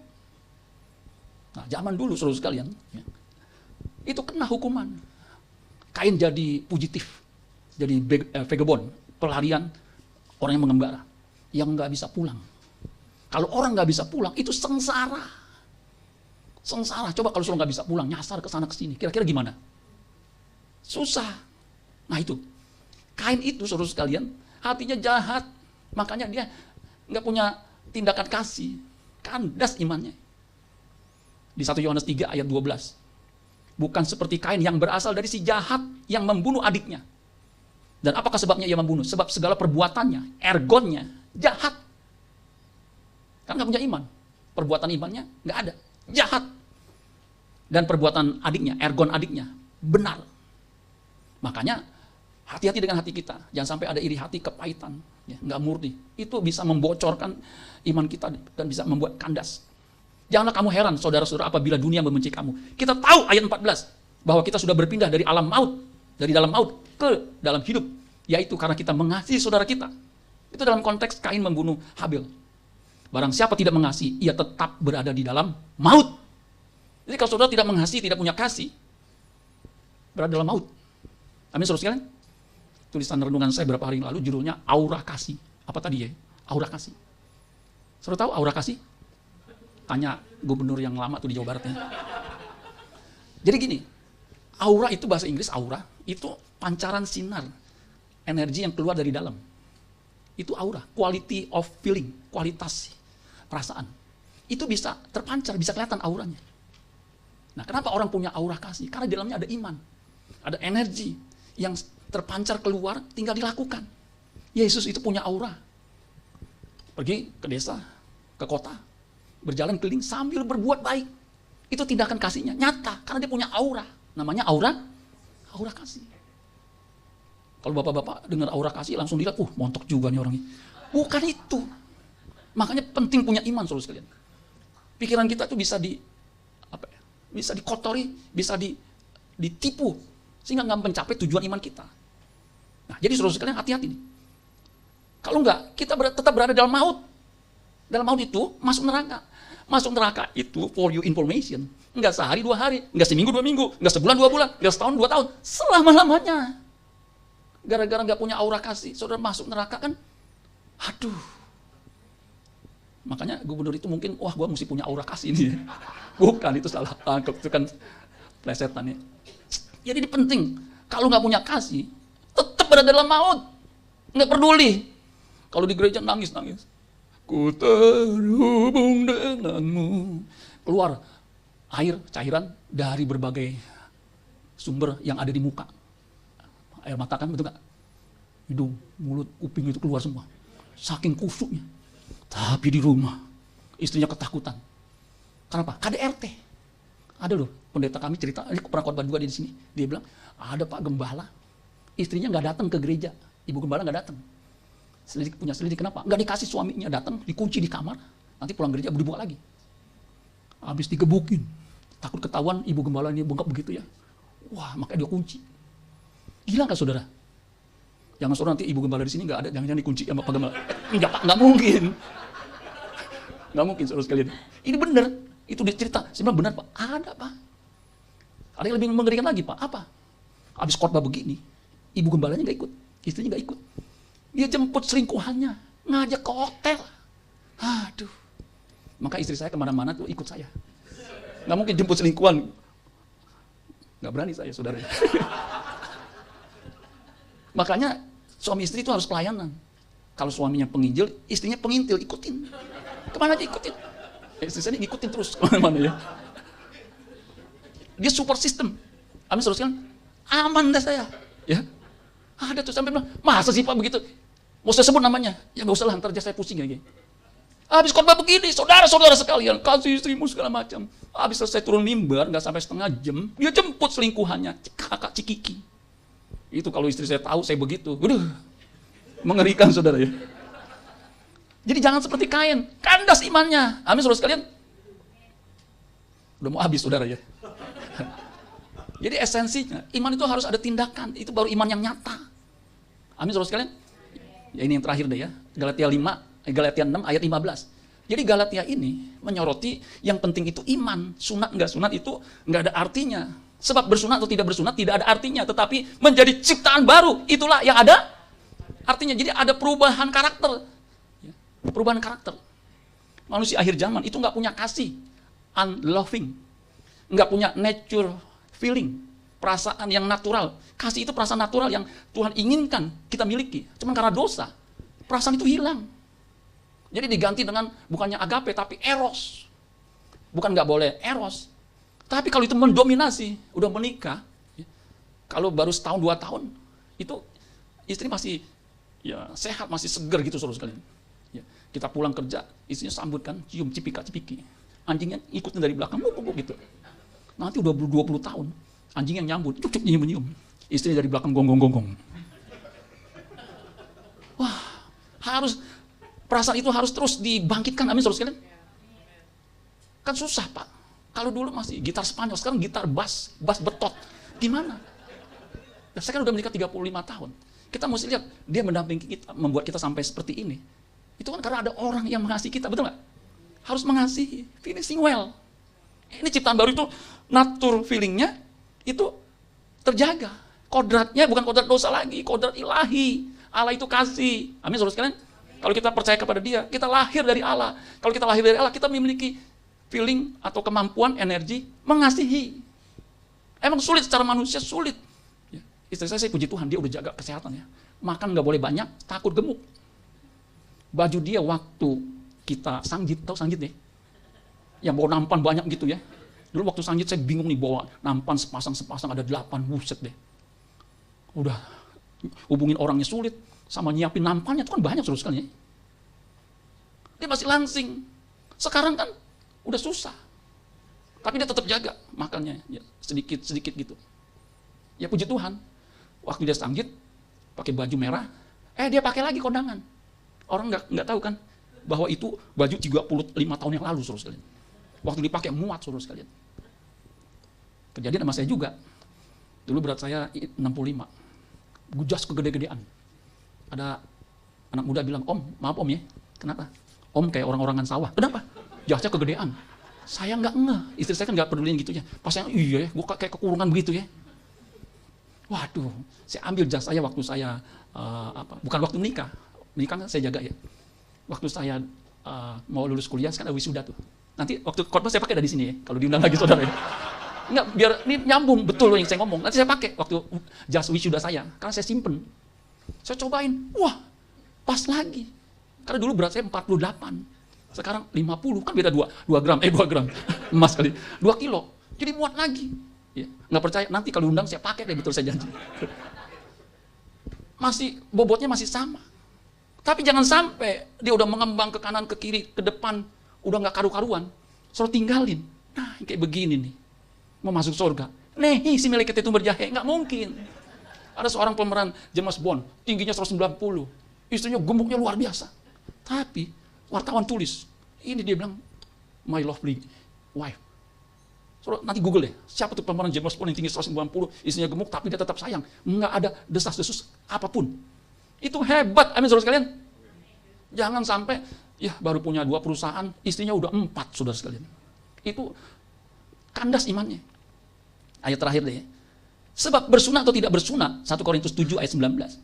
Nah, zaman dulu saudara sekalian, ya, itu kena hukuman. Kain jadi fugitif. Jadi vagabond, pelarian orang yang mengembara, yang nggak bisa pulang. Kalau orang nggak bisa pulang, itu sengsara. Sengsara. Coba kalau suruh nggak bisa pulang, nyasar ke sana ke sini, kira-kira gimana? Susah. Nah itu, Kain itu saudara sekalian, hatinya jahat, makanya dia nggak punya tindakan kasih, kandas imannya. Di 1 Yohanes 3 ayat 12, bukan seperti Kain yang berasal dari si jahat yang membunuh adiknya. Dan apakah sebabnya ia membunuh? Sebab segala perbuatannya, ergonnya, jahat. Karena nggak punya iman. Perbuatan imannya nggak ada. Jahat. Dan perbuatan adiknya, ergon adiknya, benar. Makanya, hati-hati dengan hati kita. Jangan sampai ada iri hati, kepahitan. Ya, nggak murni. Itu bisa membocorkan iman kita dan bisa membuat kandas. Janganlah kamu heran, saudara-saudara, apabila dunia membenci kamu. Kita tahu ayat 14, bahwa kita sudah berpindah dari alam maut, dari dalam maut ke dalam hidup, yaitu karena kita mengasihi saudara kita. Itu dalam konteks Kain membunuh Habil. Barang siapa tidak mengasihi, ia tetap berada di dalam maut. Jadi kalau saudara tidak mengasihi, tidak punya kasih, berada dalam maut. Amin saudara sekalian. Tulisan renungan saya beberapa hari lalu judulnya Aura Kasih. Apa tadi ya? Aura Kasih. Saudara tahu aura kasih? Tanya gubernur yang lama tuh di Jawa Barat ya. Jadi gini, aura itu bahasa Inggris aura, itu pancaran sinar, energi yang keluar dari dalam. Itu aura, quality of feeling, kualitas perasaan. Itu bisa terpancar, bisa kelihatan auranya. Nah, kenapa orang punya aura kasih? Karena di dalamnya ada iman, ada energi yang terpancar keluar, tinggal dilakukan. Yesus itu punya aura. Pergi ke desa, ke kota, berjalan keliling sambil berbuat baik. Itu tindakan kasihnya, nyata, karena dia punya aura. Namanya aura kasih. Kalau bapak-bapak dengar aura kasih langsung dilihat, montok juga nih orangnya. Bukan itu. Makanya penting punya iman, saudara sekalian. Pikiran kita tuh bisa bisa dikotori, bisa ditipu, sehingga nggak mencapai tujuan iman kita. Nah, jadi saudara sekalian hati-hati nih. Kalau enggak, kita tetap berada dalam maut. Dalam maut itu masuk neraka. Masuk neraka itu for your information. Enggak sehari 2 hari, enggak seminggu 2 minggu, enggak sebulan 2 bulan, enggak setahun 2 tahun, selama-lamanya. Gara-gara enggak punya aura kasih, saudara masuk neraka kan Aduh. Makanya gubernur itu mungkin, wah gua mesti punya aura kasih ini. Bukan, itu salah tangkap, itu kan plesetan ya. Jadi ini penting, kalau nggak punya kasih, tetap berada dalam maut. Nggak peduli. Kalau di gereja nangis-nangis. Ku terhubung denganmu. Keluar air, cairan dari berbagai sumber yang ada di muka. Air mata kan, betul nggak? Hidung, mulut, kuping itu keluar semua. Saking kusuknya. Tapi di rumah, istrinya ketakutan. Kenapa? KDRT. Ada loh, pendeta kami cerita, ini pernah khotbah juga di sini. Dia bilang, ada Pak Gembala, istrinya nggak datang ke gereja. Ibu Gembala nggak datang. Punya selidik, kenapa? Nggak dikasih suaminya datang, dikunci di kamar. Nanti pulang gereja, dibuka lagi. Habis digebukin. Takut ketahuan ibu gembala ini bengkak begitu ya. Wah, makanya dia kunci. Gila nggak saudara? Jangan saudara nanti ibu gembala di sini nggak ada, jangan-jangan dikunci sama Pak Gembala. Enggak Pak, nggak mungkin. Nggak mungkin saudara sekalian. Ini benar, itu dicerita. Saya bilang benar Pak, ada Pak. Ada yang lebih mengerikan lagi Pak, apa? Habis khotbah begini, ibu gembalanya nggak ikut, istrinya nggak ikut. Dia jemput selingkuhannya, ngajak ke hotel. Aduh. Maka istri saya kemana-mana tuh ikut saya. Nggak mungkin jemput selingkuhan. Nggak berani saya, saudara. Makanya suami istri itu harus pelayanan. Kalau suaminya penginjil, istrinya pengintil, ikutin. Kemana aja ikutin. Istri saya ngikutin terus kemana-mana ya. Dia support system. Amin, saudara sekalian. Aman dah saya. Ya. Ada tuh sampai bilang, masa sih Pak begitu? Mau saya sebut namanya? Ya nggak usah lah, ntar aja saya pusing lagi. Habis khotbah begini, saudara-saudara sekalian, kasih istrimu segala macam. Habis selesai turun mimbar, nggak sampai setengah jam, dia jemput selingkuhannya, kakak Cikiki. Itu kalau istri saya tahu saya begitu, waduh, mengerikan saudara ya. Jadi jangan seperti Kain, kandas imannya. Amin saudara sekalian. Udah mau habis saudara ya. Jadi esensinya, iman itu harus ada tindakan, itu baru iman yang nyata. Amin saudara sekalian. Ya ini yang terakhir deh ya, Galatia 6 ayat 15. Jadi Galatia ini menyoroti yang penting itu iman. Sunat enggak sunat itu enggak ada artinya. Sebab bersunat atau tidak bersunat tidak ada artinya. Tetapi menjadi ciptaan baru, itulah yang ada artinya. Jadi ada perubahan karakter. Perubahan karakter. Manusia akhir zaman itu enggak punya kasih. Unloving. Enggak punya nature feeling. Perasaan yang natural. Kasih itu perasaan natural yang Tuhan inginkan kita miliki. Cuman karena dosa, perasaan itu hilang. Jadi diganti dengan bukannya agape tapi eros. Bukan nggak boleh eros. Tapi kalau itu mendominasi, udah menikah, ya, kalau baru setahun 2 tahun, itu istri masih ya sehat, masih seger gitu saudara sekalian. Ya, kita pulang kerja, istrinya sambut kan, cium cipika-cipiki. Anjingnya ikutin dari belakang, gitu. Nanti udah 20 tahun, anjing yang nyambut, cuk nyium-nyium. Istri dari belakang gonggong-gonggong. Wah, harus perasaan itu harus terus dibangkitkan, amin saudara sekalian. Kan susah Pak. Kalau dulu masih gitar Spanyol, sekarang gitar bass betot. Gimana? Nah, saya kan udah menikah 35 tahun. Kita mesti lihat, dia mendampingi kita, membuat kita sampai seperti ini. Itu kan karena ada orang yang mengasihi kita, betul nggak? Harus mengasihi, finishing well. Ini ciptaan baru itu, natur feelingnya itu terjaga. Kodratnya bukan kodrat dosa lagi, kodrat ilahi. Allah itu kasih. Amin saudara sekalian. Kalau kita percaya kepada dia, kita lahir dari Allah. Kalau kita lahir dari Allah, kita memiliki feeling atau kemampuan, energi, mengasihi. Emang sulit secara manusia, sulit. Ya. Istri saya puji Tuhan, dia udah jaga kesehatannya. Makan nggak boleh banyak, takut gemuk. Baju dia waktu kita sanggit, tahu sanggit ya? Yang bawa nampan banyak gitu ya. Dulu waktu sanggit saya bingung nih, bawa nampan sepasang ada 8, buset deh. Udah hubungin orangnya sulit, sama nyiapin nampannya itu kan banyak terus kan ya. Dia masih langsing. Sekarang kan udah susah. Tapi dia tetap jaga makannya, ya, sedikit gitu. Ya puji Tuhan. Waktu dia sanggit, pakai baju merah, dia pakai lagi kondangan. Orang nggak tahu kan bahwa itu baju 35 tahun yang lalu saudara sekalian. Waktu dipakai muat saudara sekalian. Kejadian sama saya juga. Dulu berat saya 65. Gujas kegede-gedean. Ada anak muda bilang, "Om, maaf Om ya." Kenapa? Om kayak orang-orangan sawah. Kenapa? Jasnya kegedean. Saya nggak ngeh. Istri saya kan nggak peduliin gitu ya. Pas saya, iya ya, gue kayak kekurungan begitu ya. Waduh, saya ambil jas saya waktu saya, bukan waktu menikah. nikah kan saya jaga ya. Waktu saya mau lulus kuliah, sekarang ada wisuda tuh. Nanti waktu khotbah saya pakai dari sini ya, kalau diundang lagi saudara ya. Enggak, biar ini nyambung betul loh yang saya ngomong. Nanti saya pakai waktu jas wisuda saya, karena saya simpen. Saya cobain, wah pas lagi. Karena dulu berat saya 48, sekarang 50, kan beda 2 gram, 2 gram, emas kali, 2 kilo. Jadi muat lagi. Ya, nggak percaya, nanti kalau diundang saya pakai deh, betul saya janji. Masih, bobotnya masih sama. Tapi jangan sampai dia udah mengembang ke kanan, ke kiri, ke depan, udah nggak karu-karuan, selalu tinggalin. Nah, kayak begini nih, mau masuk surga. Nih, si malaikat itu berjahe, nggak mungkin. Ada seorang pemeran James Bond, tingginya 190, istrinya gemuknya luar biasa. Tapi wartawan tulis, ini dia bilang, my lovely wife. So, nanti Google deh, siapa tuh pemeran James Bond yang tinggi 190, istrinya gemuk, tapi dia tetap sayang. Nggak ada desas-desus apapun. Itu hebat, amin saudara sekalian. Jangan sampai, ya baru punya 2 perusahaan, istrinya udah 4 saudara sekalian. Itu kandas imannya. Ayat terakhir deh. Sebab bersunat atau tidak bersunat, 1 Korintus 7 ayat 19.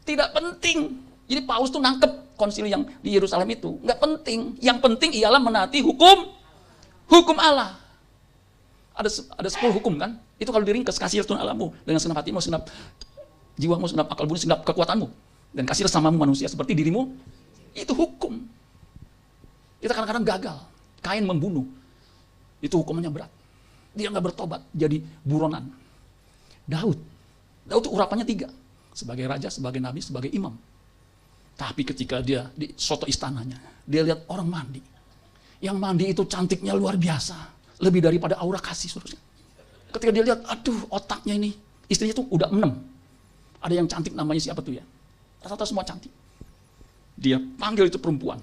Tidak penting. Jadi Paulus tuh nangkep konsili yang di Yerusalem itu. Nggak penting. Yang penting ialah menaati hukum Allah. Ada 10 hukum kan? Itu kalau diringkas, kasih Tuhan Allahmu dengan segenap hatimu, segenap jiwamu, segenap akal budi, segenap kekuatanmu. Dan kasih sesamamu manusia seperti dirimu. Itu hukum. Kita kadang-kadang gagal. Kain membunuh. Itu hukumannya berat. Dia nggak bertobat, jadi buronan. Daud itu urapannya 3. Sebagai raja, sebagai nabi, sebagai imam. Tapi ketika dia di soto istananya, dia lihat orang mandi. Yang mandi itu cantiknya luar biasa. Lebih daripada aura kasih. Saudara. Ketika dia lihat, aduh otaknya ini. Istrinya tuh udah 6. Ada yang cantik namanya siapa tuh ya? Rata-rata semua cantik. Dia panggil itu perempuan.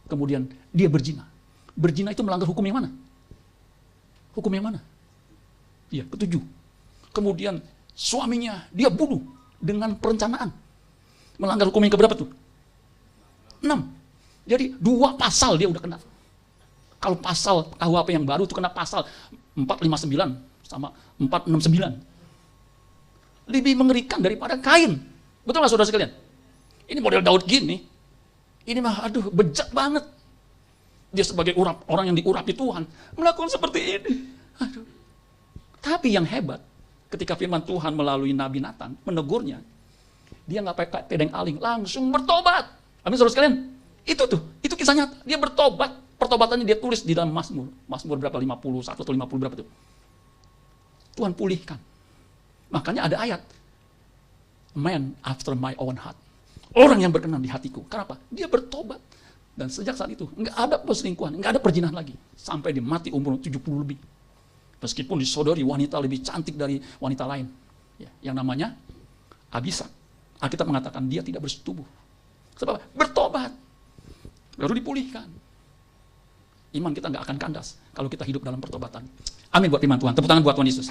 Kemudian dia berzina. Berzina itu melanggar hukum yang mana? Hukum yang mana? Iya, ke-7. Kemudian suaminya dia bunuh dengan perencanaan. Melanggar hukum yang keberapa tuh? 6. Jadi 2 pasal dia udah kena. Kalau pasal KUHP yang baru itu kena pasal 459 sama 469. Lebih mengerikan daripada Kain. Betul nggak saudara sekalian? Ini model Daud gini. Ini mah aduh bejat banget. Dia sebagai orang yang diurapi Tuhan melakukan seperti ini. Aduh. Tapi yang hebat, ketika firman Tuhan melalui Nabi Nathan menegurnya, dia nggak pakai pedang aling, langsung bertobat. Amin saudara sekalian. Itu kisah nyata. Dia bertobat. Pertobatannya dia tulis di dalam Mazmur. Mazmur berapa? 51 atau 50 berapa tuh? Tuhan pulihkan. Makanya ada ayat, man after my own heart. Orang yang berkenan di hatiku. Kenapa? Dia bertobat. Dan sejak saat itu, nggak ada perselingkuhan, nggak ada perzinahan lagi. Sampai dia mati umur 70 lebih. Meskipun disodori wanita lebih cantik dari wanita lain. Ya, yang namanya Abisa. Alkitab mengatakan dia tidak bersetubuh. Sebab bertobat. Baru dipulihkan. Iman kita nggak akan kandas kalau kita hidup dalam pertobatan. Amin buat firman Tuhan. Tepuk tangan buat Tuhan Yesus.